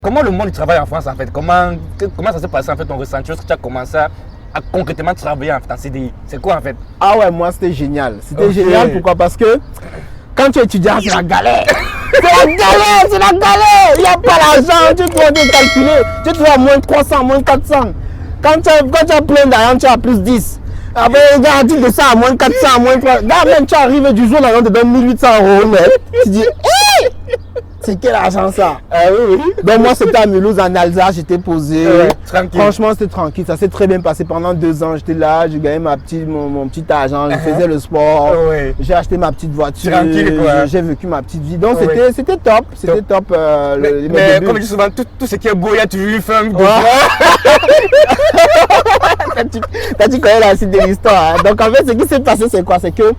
Comment le monde du travail en France en fait? Comment ça s'est passé en fait ton ressenti lorsque tu as commencé à concrètement travailler en CDI? C'est quoi en fait? Ah ouais, moi c'était génial. C'était génial, pourquoi? Parce que quand tu es étudiant, c'est la galère. C'est la galère, c'est la galère. Il n'y a pas l'argent, tu dois calculer. Tu dois à moins 300, moins 400. Quand tu as plein d'argent, tu as plus 10. Après, regarde, tu descends à moins 400, moins 300. Là, même tu arrives du jour au lendemain, tu te donnes 1800 €. Mais tu dis, hé! C'est quel argent ça? Oui. Donc moi c'était à Mulhouse en Alsace, j'étais posé. Tranquille. Franchement c'était tranquille, ça s'est très bien passé pendant 2 ans. J'étais là, je gagnais mon petit argent, je faisais le sport, j'ai acheté ma petite voiture, j'ai vécu ma petite vie. Donc c'était top, c'était top. Mais comme je dis souvent, tout ce qui est beau, il y a toujours eu fin. Tu connais la suite de l'histoire. Hein. Donc en fait ce qui s'est passé c'est quoi? C'est que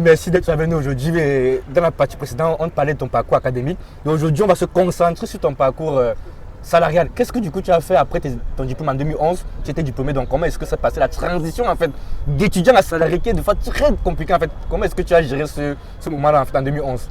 merci d'être venu aujourd'hui. Dans la partie précédente, on parlait de ton parcours académique. Aujourd'hui, on va se concentrer sur ton parcours salarial. Qu'est-ce que du coup tu as fait après ton diplôme en 2011? Tu étais diplômé, donc comment est-ce que ça passait la transition en fait d'étudiant à salarié qui est de fois très compliqué en fait? Comment est-ce que tu as géré ce moment-là en fait en 2011?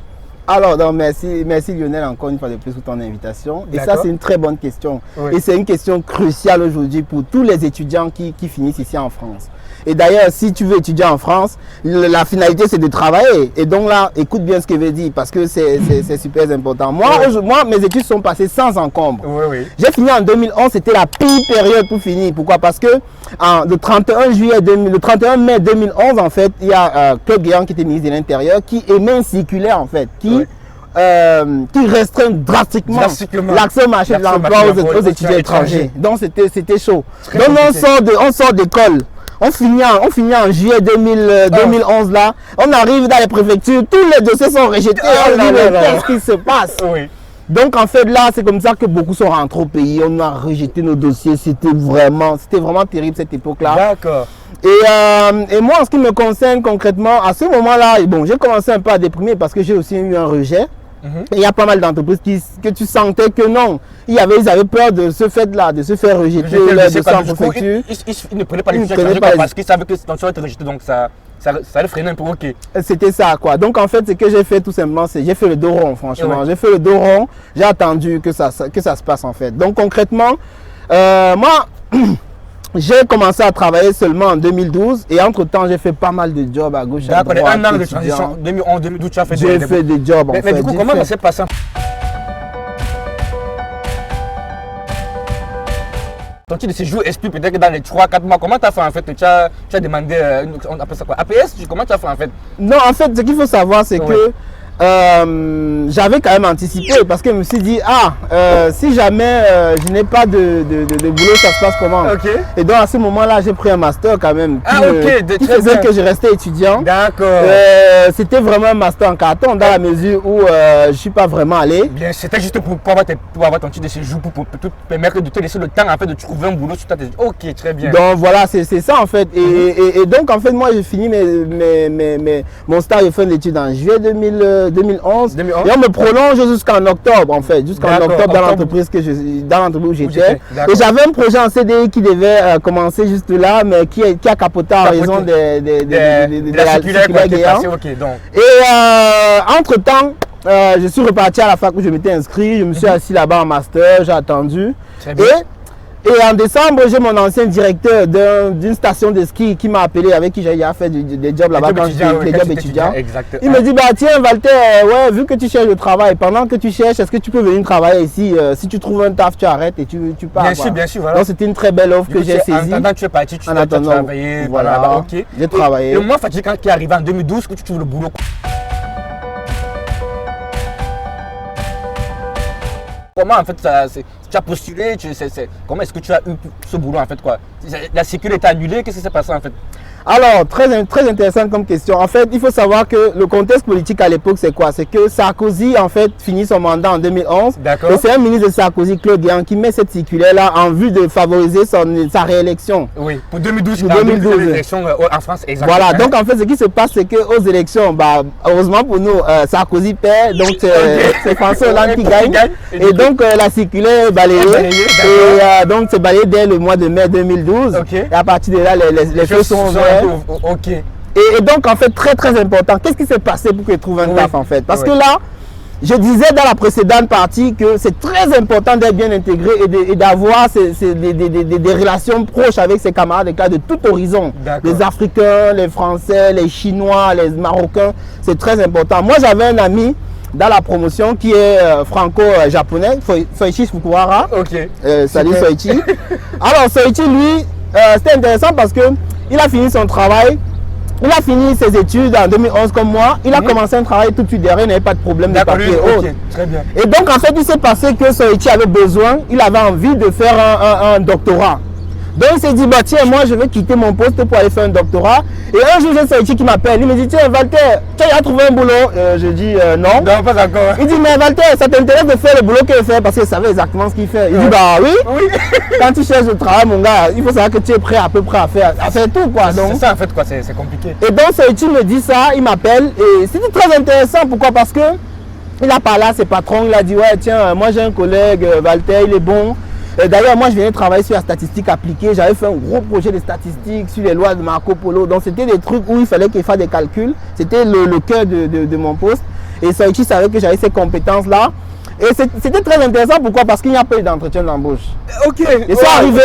Alors, donc, merci Lionel encore une fois de plus pour ton invitation. Et ça, c'est une très bonne question. Oui. Et c'est une question cruciale aujourd'hui pour tous les étudiants qui finissent ici en France. Et d'ailleurs, si tu veux étudier en France, la finalité, c'est de travailler. Et donc là, écoute bien ce que je vais dire parce que c'est super important. Moi, mes études sont passées sans encombre. J'ai fini en 2011, c'était la pire période pour finir. Pourquoi? Parce que le 31 mai 2011, en fait, il y a Claude Guéant qui était ministre de l'Intérieur qui émet une circulaire, en fait, qui restreint drastiquement l'accès au marché de l'emploi aux étudiants étrangers. Donc c'était chaud. Donc on sort d'école. On finit en juillet 2011 là. On arrive dans les préfectures, tous les dossiers sont rejetés. Qu'est-ce qui se passe? Donc en fait là, c'est comme ça que beaucoup sont rentrés au pays. On a rejeté nos dossiers. C'était vraiment terrible cette époque-là. D'accord. Et moi, en ce qui me concerne concrètement, à ce moment-là, bon, j'ai commencé un peu à déprimer parce que j'ai aussi eu un rejet. Et il y a pas mal d'entreprises que tu sentais que non, ils avaient peur de ce fait-là, de se faire rejeter leur dossier en préfecture. Ils ne prenaient pas les dossiers parce qu'ils savaient que ton dossier était rejeté, donc ça le freinait un peu. C'était ça quoi. Donc en fait, ce que j'ai fait tout simplement, c'est j'ai fait le dos rond franchement. J'ai fait le dos rond, j'ai attendu que ça se passe en fait. Donc concrètement, moi... J'ai commencé à travailler seulement en 2012 et entre-temps, j'ai fait pas mal de jobs à gauche à droite. D'accord, un an de transition, 2011-2012, tu as fait J'ai fait des jobs en fait. Mais du coup, comment ça s'est passé? Ton titre de séjour explique peut-être que dans les 3-4 mois, comment tu as fait en fait? Tu as demandé, on appelle ça quoi? APS? Comment tu as fait en fait? Non, en fait, ce qu'il faut savoir, c'est que j'avais quand même anticipé parce que je me suis dit si jamais je n'ai pas de boulot, ça se passe comment? Et donc à ce moment-là j'ai pris un master quand même qui faisait que je restais étudiant. D'accord. C'était vraiment un master en carton dans la mesure où je suis pas vraiment allé. Bien, c'était juste pour avoir ton titre de séjour pour te permettre de te laisser le temps en fait de trouver un boulot sur ta thèse. Ok, très bien. Donc voilà, c'est ça en fait. Et donc en fait moi j'ai fini mon stage de fin d'études en juillet 2011 et on me prolonge jusqu'en octobre en fait, jusqu'en octobre dans l'entreprise où j'étais. Et j'avais un projet en CDI qui devait commencer juste là, mais qui a capoté en raison de la circulaire Et entre temps, je suis reparti à la fac où je m'étais inscrit, je me suis assis là-bas en master, j'ai attendu. Et en décembre, j'ai mon ancien directeur d'une station de ski qui m'a appelé, avec qui j'ai fait des jobs là-bas quand j'étais des jobs étudiants. Il me dit, tiens Walter, vu que tu cherches le travail, pendant que tu cherches, est-ce que tu peux venir travailler ici? Si tu trouves un taf, tu arrêtes et tu pars. Bien sûr, voilà. Donc c'était une très belle offre que j'ai saisie. En attendant, tu es parti, tu as travaillé. Voilà, j'ai travaillé. Et le moment fatigant qui est arrivé en 2012, que tu trouves le boulot. Comment en fait tu as postulé, comment est-ce que tu as eu ce boulot en fait quoi? La sécurité est annulée, qu'est-ce qui s'est passé en fait? Alors, très intéressant comme question. En fait, il faut savoir que le contexte politique à l'époque, c'est quoi? C'est que Sarkozy, en fait, finit son mandat en 2011. D'accord. Et c'est un ministre de Sarkozy, Claude Guéant, qui met cette circulaire-là en vue de favoriser sa réélection. Oui, pour 2012, pour 2012. l'élection en France, exactement. Voilà, donc en fait, ce qui se passe, c'est qu'aux élections, bah, heureusement pour nous, Sarkozy perd, donc c'est François Hollande qui gagne. Et donc, la circulaire est balayée. Et donc, c'est balayé dès le mois de mai 2012. Okay. Et à partir de là, les choses sont ouvertes. Ok. Et donc, en fait, très important, qu'est-ce qui s'est passé pour qu'il trouve un taf, en fait? Parce que là, je disais dans la précédente partie que c'est très important d'être bien intégré et d'avoir des relations proches avec ses camarades de classe de tout horizon. Les Africains, les Français, les Chinois, les Marocains, c'est très important. Moi, j'avais un ami dans la promotion qui est franco-japonais, Soichi Fukuhara. Ok. Salut Soichi. Alors, Soichi, lui, c'était intéressant parce que il a fini son travail. Il a fini ses études en 2011 comme moi. Il a commencé un travail tout de suite derrière, il n'avait pas de problème de papier et autres. Très bien. Et donc, en fait, il s'est passé que Soichi avait besoin, il avait envie de faire un doctorat. Donc, il s'est dit, bah, tiens, moi, je vais quitter mon poste pour aller faire un doctorat. Et un jour, j'ai Soichi qui m'appelle. Il me dit, tiens, Walter, tu as trouvé un boulot? Je dis, non. Non, pas encore. Il dit, mais Walter, ça t'intéresse de faire le boulot qu'il fait? Parce qu'il savait exactement ce qu'il fait. Il dit, bah oui. Quand tu cherches le travail, mon gars, il faut savoir que tu es prêt à peu près à faire tout, quoi. C'est ça, en fait, quoi. C'est compliqué. Et donc, Soichi me dit ça, il m'appelle. Et c'était très intéressant. Pourquoi? Parce que il a parlé à ses patrons. Il a dit, ouais, tiens, moi, j'ai un collègue, Walter, il est bon. D'ailleurs, moi, je venais travailler sur la statistique appliquée. J'avais fait un gros projet de statistique sur les lois de Marco Polo. Donc, c'était des trucs où il fallait qu'il fasse des calculs. C'était le cœur de mon poste. Et Soichi savait que j'avais ces compétences-là. Et c'était très intéressant. Pourquoi? Parce qu'il n'y a pas eu d'entretien d'embauche. Ok. Ils sont arrivés.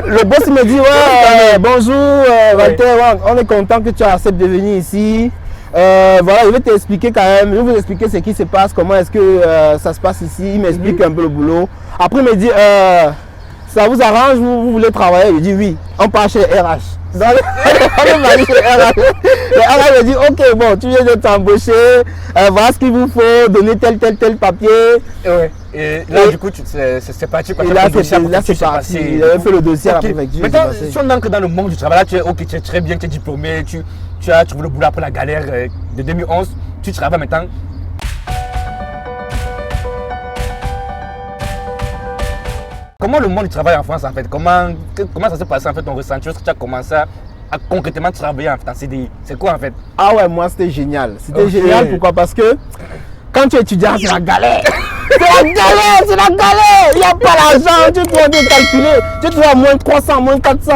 Le boss me dit, ouais, bonjour, Walter, on est content que tu acceptes de venir ici. Voilà, je vais t'expliquer quand même, je vais vous expliquer ce qui se passe, comment est-ce que ça se passe ici. Il m'explique un peu le boulot. Après, il me dit, ça vous arrange, vous voulez travailler? Je dis oui, on part chez RH. Donc, on est allé chez RH. Le RH me dit, ok, bon, tu viens de t'embaucher, voilà ce qu'il vous faut, donner tel papier. Ouais. Et là, du coup, c'est parti. Quoi, et là, c'est parti. Il avait fait le dossier à la préfecture. Maintenant, si on entre dans le monde du travail, là, tu es très bien, tu es diplômé, tu as trouvé le boulot après la galère de 2011, tu travailles maintenant. Comment le monde du travail en France, en fait, comment ça s'est passé, en fait, ton ressenti? Est-ce que tu as commencé à concrètement travailler en CDI? C'est quoi, en fait? Ah ouais, moi, c'était génial. C'était génial, pourquoi? Parce que quand tu es étudiant, c'est la galère. C'est la galère. Il n'y a pas l'argent, tu dois calculer. Tu dois à moins 300, moins 400.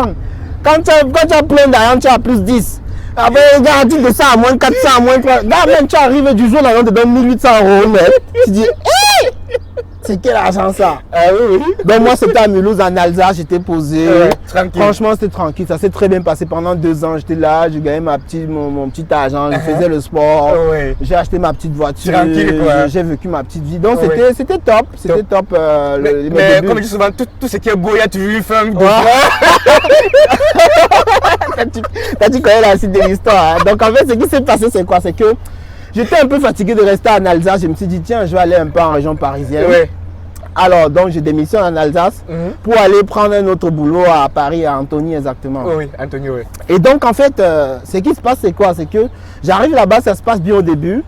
Quand tu as plein d'argent, tu as plus 10. Avec garantie de ça à moins 400, à moins 300. Là, même tu arrives du jour, on te donne 1800 €. Mais tu dis, hé! C'est quel argent ça? Oui. Donc moi c'était à Mulhouse, en Alsace, j'étais posé. Tranquille. Franchement c'était tranquille, ça s'est très bien passé pendant 2 ans. J'étais là, je gagnais mon petit argent, je faisais le sport, j'ai acheté ma petite voiture, j'ai vécu ma petite vie. Donc c'était top, c'était top. Mais comme je dis souvent, tout ce qui est beau, il y a toujours eu fin. Tu connais la suite de l'histoire. Hein. Donc en fait ce qui s'est passé c'est quoi? C'est que j'étais un peu fatigué de rester en Alsace. Je me suis dit, tiens, je vais aller un peu en région parisienne. Alors, donc, je démissionne en Alsace pour aller prendre un autre boulot à Paris, à Antony exactement. Oui, Antony, oui. Et donc, en fait, ce qui se passe, c'est quoi? C'est que j'arrive là-bas, ça se passe bien au début.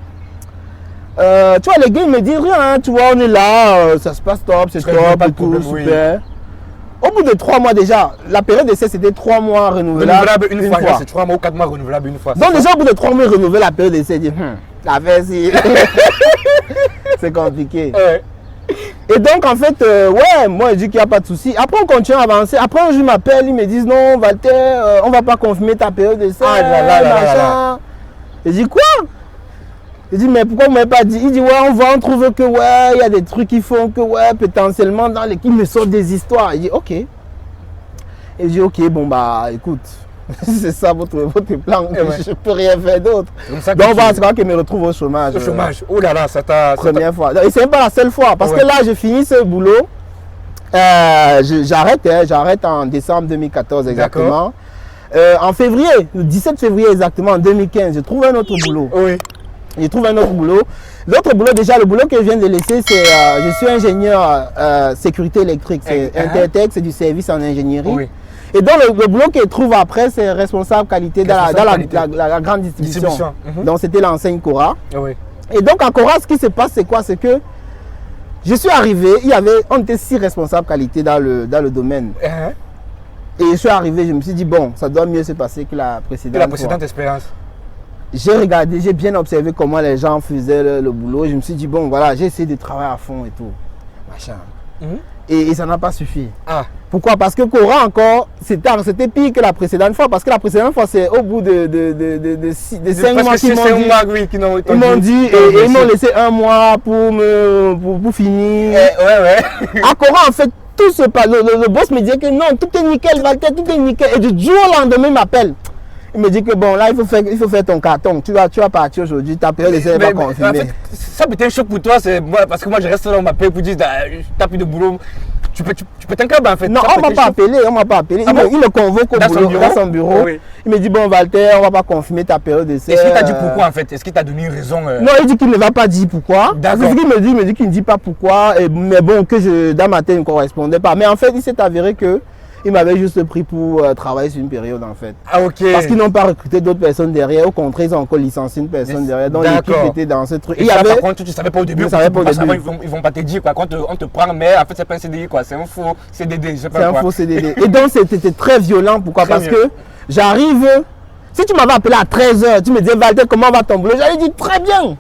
Tu vois, les gars, ils me disent rien. Hein, tu vois, on est là, ça se passe top, c'est top, et tout, super. Au bout de 3 mois déjà, la période d'essai c'était 3 mois renouvelable une fois. C'est 3 mois ou 4 mois renouvelables une fois. Donc déjà au bout de 3 mois renouvelable la période d'essai, dit la versie. C'est compliqué. Et donc en fait, ouais, moi je dis qu'il n'y a pas de souci. Après on continue à avancer. Après un jour ils m'appellent, ils me disent non Walter, on va pas confirmer ta période d'essai. Je dis quoi? Je dis mais pourquoi vous m'avez pas dit? Il dit ouais on trouve que ouais il y a des trucs qui font que ouais potentiellement dans l'équipe me sortent des histoires. Il dit ok. Et je dis ok bon bah écoute c'est ça votre plan, je peux rien faire d'autre. Donc voilà c'est quand qu'il me retrouve au chômage. Au chômage, oh là là ça t'a... Première fois. Et c'est même pas la seule fois parce que là je finis ce boulot, j'arrête en décembre 2014 exactement. En février, le 17 février exactement en 2015 je trouve un autre boulot. Je trouve un autre boulot. L'autre boulot, déjà, le boulot que je viens de laisser, c'est je suis ingénieur sécurité électrique. C'est Intertech, c'est du service en ingénierie. Et donc, le boulot qu'il trouve après, c'est responsable qualité dans la grande distribution. Donc, c'était l'enseigne Cora. Oui. Et donc, à Cora, ce qui se passe, c'est quoi? C'est que je suis arrivé, on était 6 responsables qualité dans le domaine. Et je suis arrivé, je me suis dit, bon, ça doit mieux se passer que la précédente expérience. J'ai regardé, j'ai bien observé comment les gens faisaient le boulot. Je me suis dit, bon, voilà, j'ai essayé de travailler à fond et tout. Machin. Et ça n'a pas suffi. Pourquoi? Parce que Cora encore, c'était pire que la précédente fois. Parce que la précédente fois, c'est au bout de 5 mois qu'ils m'ont dit. Et ils m'ont laissé 1 mois pour finir. À Cora, en fait, tout se passe. Le boss me dit que non, tout est nickel, Walter, tout est nickel. Et du jour au lendemain, il m'appelle. Il me dit que bon, là, il faut faire ton carton. Tu vas partir aujourd'hui, ta période d'essai n'est pas confirmée. En fait, ça peut être un choc pour toi, parce que moi, je reste là, on m'appelle pour dire, t'as plus de boulot. Tu peux t'inquiéter en fait. Non, on ne m'a pas appelé, il me convoque dans son bureau. Oui. Il me dit, bon, Walter, on ne va pas confirmer ta période d'essai. Est-ce qu'il t'a dit pourquoi en fait? Est-ce qu'il t'a donné une raison? Non, il dit qu'il ne va pas dire pourquoi. D'accord. C'est ce qu'il me dit, qu'il ne dit pas pourquoi. Mais bon, que dans ma tête, ne correspondait pas. Mais en fait, il s'est avéré que il m'avait juste pris pour travailler sur une période en fait. Parce qu'ils n'ont pas recruté d'autres personnes derrière. Au contraire, ils ont encore licencié une personne derrière. Donc l'équipe était dans ce truc. Et ça, par contre, tu ne savais pas au début. Ils vont pas te dire quoi. Quand on te prend, mais en fait, c'est pas un CDI quoi. C'est un faux CDD. C'est un faux CDD. Et donc, c'était très violent. Pourquoi? Parce que j'arrive. Si tu m'avais appelé à 13h, tu me disais, Walter, comment va ton boulot? J'allais dire très bien.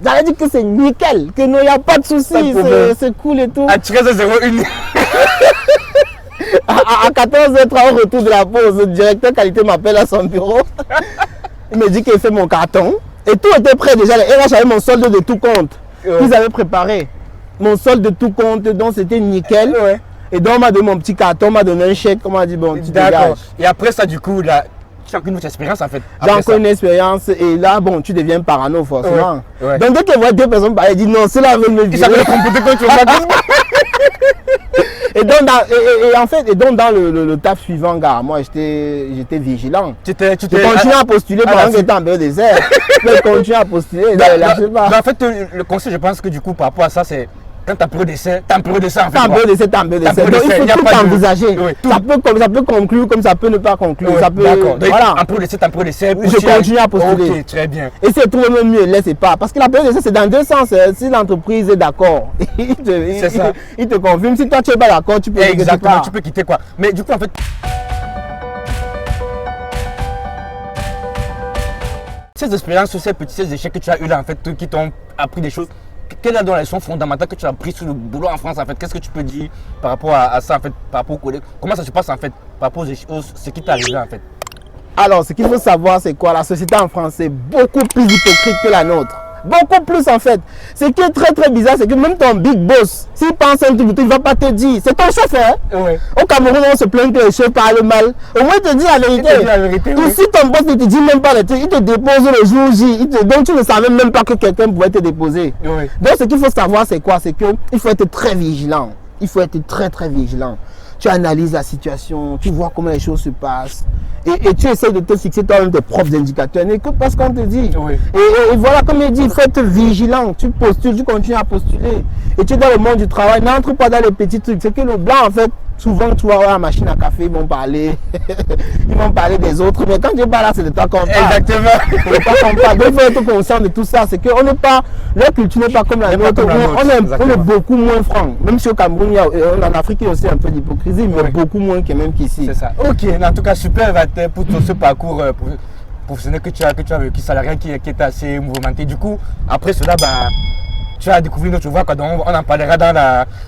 J'allais dire que c'est nickel, que non, il n'y a pas de souci, c'est cool et tout. À 13h01. À 14h30, au retour de la pause, le directeur qualité m'appelle à son bureau. Il me dit qu'il fait mon carton. Et tout était prêt déjà. Les RH avaient mon solde de tout compte. Ils avaient préparé mon solde de tout compte, donc c'était nickel. Et donc on m'a donné mon petit carton, on m'a donné un chèque, on m'a dit bon, tu dégages. Et après ça, du coup, là, tu as encore une autre expérience en fait. J'ai encore une expérience et là, bon, tu deviens parano forcément. Donc dès que je vois 2 personnes parler, je dis non, ceux-là veulent me virer. Ça veut le comporter quand tu vas. Et donc, dans le taf suivant, gars, moi j'étais vigilant. Tu continues à postuler pendant que tu étais en période d'essai. Tu continues à postuler, lâchez pas. En fait, le conseil, je pense que du coup, par rapport à ça, c'est quand tu as période d'essai, tu as période d'essai en fait. Tu as période d'essai. Donc il faut tout envisager. Ça peut conclure comme ça peut ne pas conclure. D'accord. Voilà. En période d'essai, tu as période d'essai. Je continue à postuler. Ok, très bien. Et c'est tout le mieux, laissez pas. Parce que la période d'essai, c'est dans 2 sens. Si l'entreprise est d'accord, il te confirme. Si toi tu n'es pas d'accord, tu peux quitter. Exactement, tu peux quitter quoi. Mais du coup, en fait. Ces expériences, ces échecs que tu as eu là, en fait, qui t'ont appris des choses. Quelle est la leçon fondamentale que tu as appris sur le boulot en France en fait? Qu'est-ce que tu peux dire par rapport à ça en fait, par rapport aux collègues? Comment ça se passe en fait, par rapport aux ce qui t'est arrivé en fait? Alors, ce qu'il faut savoir, c'est quoi? La société en France est beaucoup plus hypocrite que la nôtre. Beaucoup plus en fait. Ce qui est très très bizarre, c'est que même ton big boss, s'il pense un truc, il ne va pas te dire. C'est ton chef, hein? Au Cameroun, on se plaint que le chef parle mal. Au moins, il te dit la vérité. Si ton boss ne te dit même pas le truc, il te dépose le jour J. Donc, tu ne savais même pas que quelqu'un pouvait te déposer. Donc, ce qu'il faut savoir, c'est quoi? C'est qu'il faut être très vigilant. Il faut être très très vigilant. Tu analyses la situation, tu vois comment les choses se passent. Et tu essaies de te fixer toi-même tes propres indicateurs. N'écoute pas ce qu'on te dit. Et voilà, comme il dit, il faut être vigilant. Tu postules, tu continues à postuler. Et tu es dans le monde du travail. N'entre pas dans les petits trucs. C'est que le blanc, en fait, souvent, tu vas avoir la machine à café, ils vont parler. Ils vont parler des autres. Mais quand tu es pas là, c'est de toi qu'on parle. Exactement. C'est de toi qu'on parle. Donc, il faut être conscient de tout ça. C'est qu'on n'est pas, leur culture n'est pas comme la nôtre. On est beaucoup moins franc. Même si au Cameroun, en Afrique, il y a aussi un peu d'hypocrisie, mais beaucoup moins que même qu'ici. C'est ça. Ok, en tout cas, super, Walter, pour tout ce parcours professionnel que tu as vécu, salarial qui est assez mouvementé. Du coup, après cela, tu as découvert une autre voie. On en parlera dans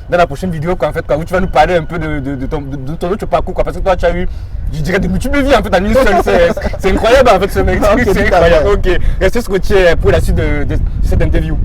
la prochaine vidéo quoi, en fait, quoi, où tu vas nous parler un peu de ton autre parcours. Quoi, parce que toi, tu as eu, je dirais, de multiples vies en fait, en une seule. C'est incroyable en fait ce mec. C'est incroyable. Ok, restez scotché pour la suite de cette interview.